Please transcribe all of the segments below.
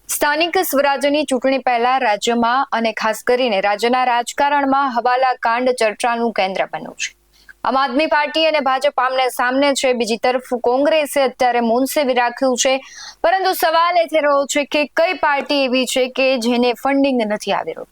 સ્થાનિક સ્વરાજ્યની ચૂંટણી પહેલા રાજ્યમાં અને ખાસ કરીને રાજ્યના રાજકારણમાં હવાલા કાંડ ચર્ચાનું કેન્દ્ર બન્યું છે. આમ આદમી પાર્ટી અને ભાજપ આમને સામને છે. બીજી તરફ કોંગ્રેસે અત્યારે મુનસેવી રાખ્યું છે. પરંતુ સવાલ એ થઈ રહ્યો છે કે કઈ પાર્ટી એવી છે કે જેને ફંડિંગ નથી આવી રહ્યું.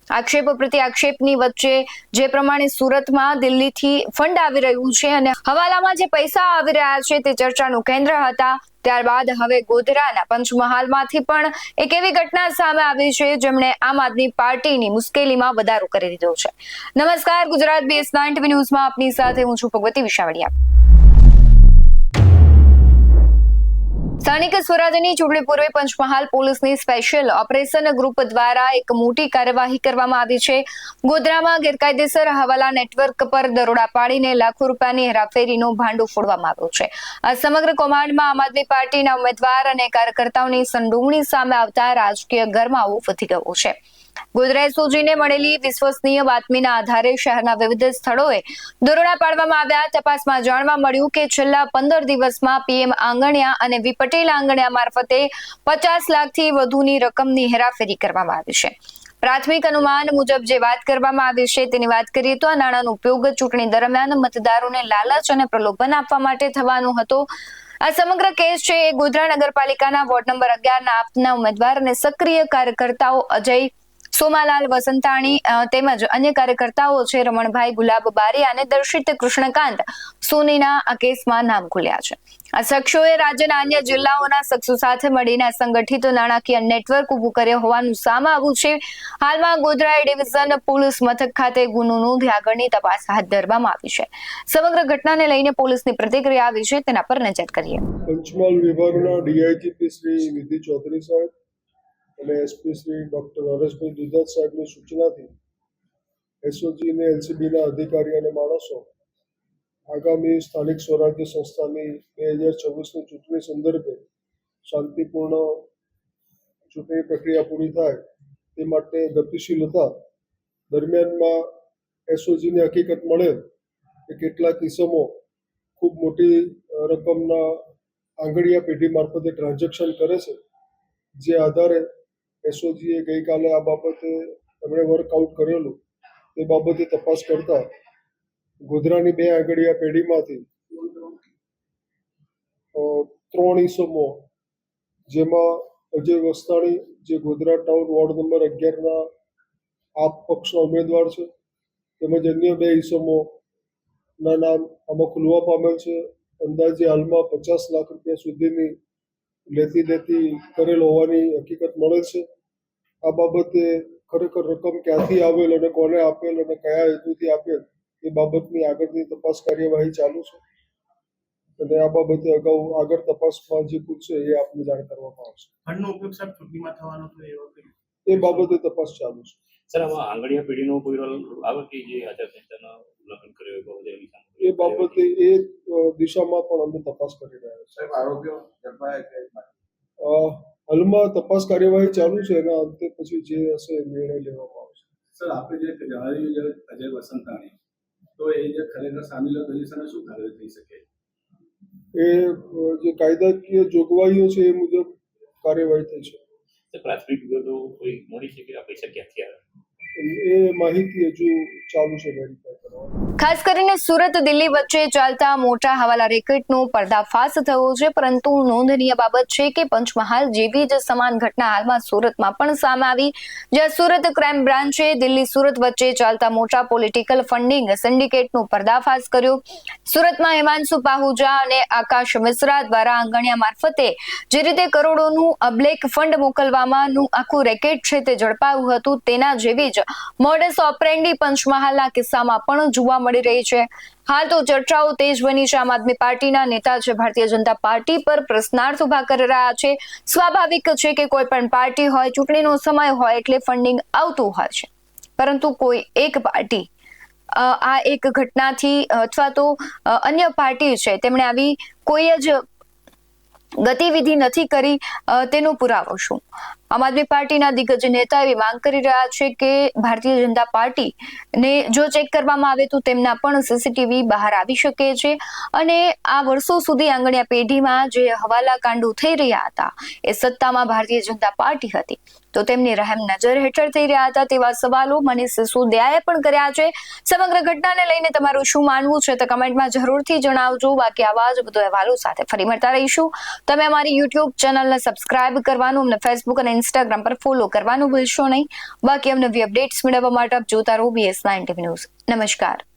આક્ષેપો પ્રતિ આક્ષેપની વચ્ચે જે પ્રમાણે સુરતમાં દિલ્હીથી ફંડ આવી રહ્યું છે અને હવાલામાં જે પૈસા આવી રહ્યા છે તે ચર્ચાનું કેન્દ્ર હતા. ત્યારબાદ હવે ગોધરાના પંચમહાલમાંથી પણ એક એવી ઘટના સામે આવી છે જેમણે આમ આદમી પાર્ટીની મુશ્કેલીમાં વધારો કરી દીધો છે. નમસ્કાર, ગુજરાત BS9 ન્યૂઝમાં આપની સાથે હું છું ભગવતી વિશાવડિયા. સ્થાનિક સ્વરાજ્યની ચૂંટણી પૂર્વે પંચમહાલ પોલીસની સ્પેશિયલ ઓપરેશન ગ્રુપ દ્વારા એક મોટી કાર્યવાહી કરવામાં આવી છે. ગોધરામાં ગેરકાયદેસર હવાલા નેટવર્ક પર દરોડા પાડીને લાખો રૂપિયાની હેરાફેરીનો ભાંડો ફોડવામાં આવ્યો છે. આ સમગ્ર કૌભાંડમાં આમ આદમી પાર્ટીના ઉમેદવાર અને કાર્યકર્તાઓની સંડોવણી સામે આવતા રાજકીય ગરમાવો વધી ગયો છે. ગોધરા એસઓજીને મળેલી વિશ્વસનીય બાતમીના આધારે શહેરના વિવિધ સ્થળોએ દરોડા પાડવામાં આવ્યા. તપાસમાં જાણવા મળ્યું કે છેલ્લા 15 દિવસમાં PM આંગણિયા અને વી પટેલ આંગણિયા મારફતે 50 લાખથી વધુની રકમની હેરાફેરી કરવામાં આવી છે. પ્રાથમિક અનુમાન મુજબ જે વાત કરવામાં આવી છે તેની વાત કરીએ તો આ નાણાંનો ઉપયોગ ચૂંટણી દરમિયાન મતદારોને લાલચ અને પ્રલોભન આપવા માટે થવાનો હતો. આ સમગ્ર કેસ છે એ ગોધરા નગરપાલિકાના વોર્ડ નંબર 11 ના આપના ઉમેદવાર અને સક્રિય કાર્યકર્તાઓ અજય સોમાલાલ વસંતાણી તેમજ અન્ય કાર્યકર્તાઓ છે રમણભાઈ ગુલાબ બારિયા અને દર્શિત કૃષ્ણકાંત સોનીના આ કેસમાં નામ ખુલ્યા છે. આ શખ્સોએ રાજ્યના અન્ય જિલ્લાઓના શખ્સો સાથે મળીને સંગઠિત નાણાકીય નેટવર્ક ઉભું કર્યો હોવાનું સામે આવ્યું છે. હાલમાં ગોધરા ડિવિઝન પોલીસ મથક ખાતે ગુનો નોંધી આગળની તપાસ હાથ ધરવામાં આવી છે. સમગ્ર ઘટનાને લઈને પોલીસની પ્રતિક્રિયા આવી છે તેના પર નજર કરીએ. પંચમહાલ વિભાગના DIGP શ્રી નિધિ ચૌધરી સાહેબ અને SP શ્રી ડોક્ટર હરેશભાઈ દુધાત સાહેબની સૂચનાથી SOG અને LCB ના અધિકારી અને માણસો આગામી સ્થાનિક સ્વરાજ્ય સંસ્થાની 2024ની ચૂંટણી સંદર્ભે શાંતિપૂર્ણ ચૂંટણી પ્રક્રિયા પૂરી થાય તે માટે ગતિશીલ હતા. દરમિયાનમાં SOGની હકીકત મળે કે કેટલાક ઇસમો ખૂબ મોટી રકમના આંગળીયા પેઢી મારફતે ટ્રાન્ઝેક્શન કરે છે. જે આધારે SOGએ ગઈકાલે આ બાબતે એમણે વર્કઆઉટ કરેલું તે બાબતે તપાસ કરતા ગોધરાની 2 આંગળીયા પેઢીમાંથી 3 ઇસમો જેમાં અજય વસ્તાણી જે ગોધરા ટાઉન વોર્ડ નંબર 11ના આપ પક્ષના ઉમેદવાર છે તેમજ અન્ય 2 ઇસમોના નામ આમાં ખુલવા પામેલ છે. અંદાજે હાલમાં 50 લાખ રૂપિયા સુધીની લેતી દેતી કરેલ હોવાની હકીકત મળે છે. આ બાબતે ખરેખર રકમ ક્યાંથી આવેલ અને કોને આપેલ અને કયા હેતુથી આપેલ એ બાબતની આગળની તપાસ કાર્યવાહી ચાલુ છે અને આ બાબતે અગાઉ આગળ તપાસમાં જે પૂછશે એ આપને જાણ કરવામાં આવશે. ફંડનો ઉપયોગ સાહેબ ચૂંટણીમાં થવાનો તો એ બાબતે તપાસ ચાલુ છે. સર, આમાં આંગળીયા પેઢીનો કોઈ રોલ આવે કે જે આચારસંહિતાના ઉલ્લંઘન કર્યો એ બાબતે એ દિશામાં પણ અમે તપાસ કરી રહ્યા છીએ. સાહેબ, આરોપીઓ ઝડપાયા? હાલમાં તપાસ કાર્યવાહી ચાલુ છે એના અંતે પછી જે હશે નિર્ણય લેવામાં આવશે. સર, આપણે જે જણાવ્યું અજય વસંતાણી, તો એ જે ખરેખર સામેલ પોઝિશન શું કાર્ય થઈ શકે? એ જે કાયદાકીય જોગવાઈઓ છે એ મુજબ કાર્યવાહી થઈ છે. પ્રાથમિક વિગતો કોઈ મળી છે કે આ પૈસા ક્યાંથી આવ્યા? એ માહિતી હજુ ચાલુ છે વેરીફાઈ કરવાની. ખાસ કરીને સુરત દિલ્હી વચ્ચે ચાલતા મોટા હવાલા રેકેટનો પર્દાફાશ થયો છે. પરંતુ નોંધનીય બાબત છે કે પંચમહાલ જેવી જ સમાન ઘટના હાલમાં સુરતમાં પણ સામે આવી, જ્યાં સુરત ક્રાઇમ બ્રાન્ચે દિલ્હી સુરત વચ્ચે ચાલતા મોટા પોલિટિકલ ફંડિંગ સિન્ડિકેટનો પર્દાફાશ કર્યો. સુરતમાં હિમાંશુ પાહુજા અને આકાશ મિશ્રા દ્વારા આંગણિયા મારફતે જે રીતે કરોડોનું બ્લેક ફંડ મોકલવાનું આખું રેકેટ છે તે ઝડપાયું હતું, તેના જેવી જ મોડસ ઓપરેન્ડી પંચમહાલના કિસ્સામાં પણ જોવા મળી રહી છે. હાલ તો ચર્ચાઓ તેજ બની છે. આમ આદમી પાર્ટીના નેતા છે ભારતીય જનતા પાર્ટી પર પ્રશ્નાર્થ ઉભા કરી રહ્યા છે. સ્વાભાવિક છે કે કોઈ પણ પાર્ટી હોય, ચૂંટણીનો સમય હોય એટલે ફંડિંગ આવતું હોય છે, પરંતુ કોઈ એક પાર્ટી આ એક ઘટનાથી અથવા તો અન્ય પાર્ટી છે તેમણે આવી કોઈ જ ગતિવિધિ નથી કરી તેનો પુરાવો શું? આમ આદમી પાર્ટીના દિગ્ગજ નેતા એવી માંગ કરી રહ્યા છે કે ભારતીય જનતા પાર્ટીને જો ચેક કરવામાં આવે તો તેમના પણ સીસીટીવી બહાર આવી શકે છે અને આ વર્ષો સુધી આંગણિયા પેઢીમાં જે હવાલા કાંડો થઈ રહ્યા હતા એ સત્તામાં ભારતીય જનતા પાર્ટી હતી તો તેમની રહેમ નજર હેઠળ થઈ રહ્યા હતા તેવા સવાલો મનીષ સિસોદિયાએ પણ કર્યા છે. સમગ્ર ઘટનાને લઈને તમારું શું માનવું છે તો કમેન્ટમાં જરૂરથી જણાવજો. બાકી આવા જ બધો અહેવાલો સાથે ફરી મળતા રહીશું. તમે અમારી યુટ્યુબ ચેનલને સબસ્ક્રાઇબ કરવાનું, અમને ફેસબુક અને ઇન્સ્ટાગ્રામ પર ફોલો કરવાનું ભૂલશો નહીં. બાકી અમને અપડેટ્સ મેળવવા માટે આપ જોતા રહો BS9 TV ન્યૂઝ. નમસ્કાર.